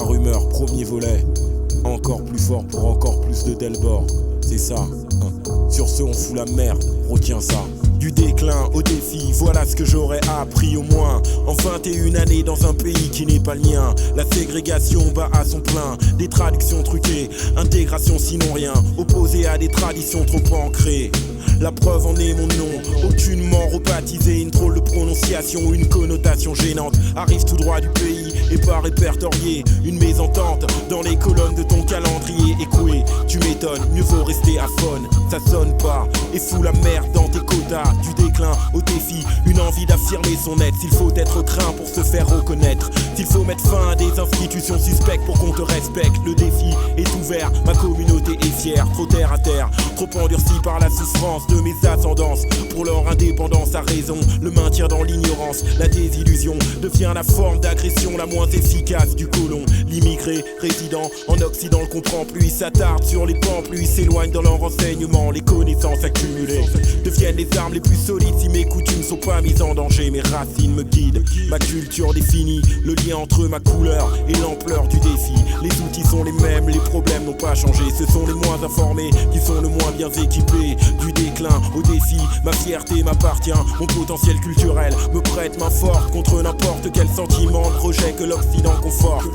rumeur, premier volet. Encore plus fort pour encore plus de Delbord. C'est ça. Sur ce, on fout la merde. Retiens ça. Du déclin au défi, voilà ce que j'aurais appris au moins en 21 années dans un pays qui n'est pas le mien. La ségrégation bat à son plein, des traductions truquées, intégration sinon rien, opposé à des traditions trop ancrées. La preuve en est mon nom, aucunement rebaptisé, une drôle de prononciation, une connotation gênante. Arrive tout droit du pays et pas répertorié, une mésentente dans les colonnes de ton calendrier écoué. Tu m'étonnes, mieux vaut rester à faune, ça sonne pas et fout la merde dans tes quotas. Du déclin au défi, une envie d'affirmer son être. S'il faut être craint pour se faire reconnaître, s'il faut mettre fin à des institutions suspectes pour qu'on te respecte, le défi est ouvert, ma communauté est fière. Trop terre à terre, trop endurci par la souffrance de mes ascendances. Pour leur indépendance à raison, le maintien dans l'ignorance, la désillusion devient la forme d'agression la moins efficace du colon. L'immigré résident en Occident le comprend plus, il s'attarde sur les pans, plus il s'éloigne dans leur renseignement. Les connaissances accumulées deviennent les armes les plus solides si mes coutumes sont pas mises en danger. Mes racines me guident, ma culture définit le lien entre ma couleur et l'ampleur du défi. Les outils sont les mêmes, les problèmes n'ont pas changé. Ce sont les moins informés qui sont le moins bien équipés. Du déclin au défi, ma fierté m'appartient. Mon potentiel culturel me prête main forte contre n'importe quel sentiment de rejet que l'Occident conforte.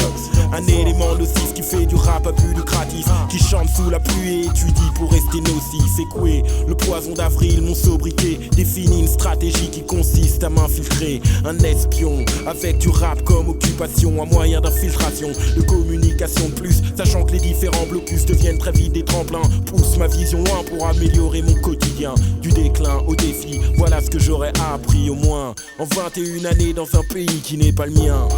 Un élément nocif qui fait du rap à but lucratif, qui chante sous la pluie et étudie pour rester nocif. Écoué, le poison d'avril, mon sobriquet définit une stratégie qui consiste à m'infiltrer. Un espion avec du rap comme occupation, un moyen d'infiltration, de communication de plus, sachant que les différents blocus deviennent très vite des tremplins. Pousse ma vision loin pour améliorer mon quotidien. Du déclin au défi, voilà ce que j'aurais appris au moins en 21 années dans un pays qui n'est pas le mien.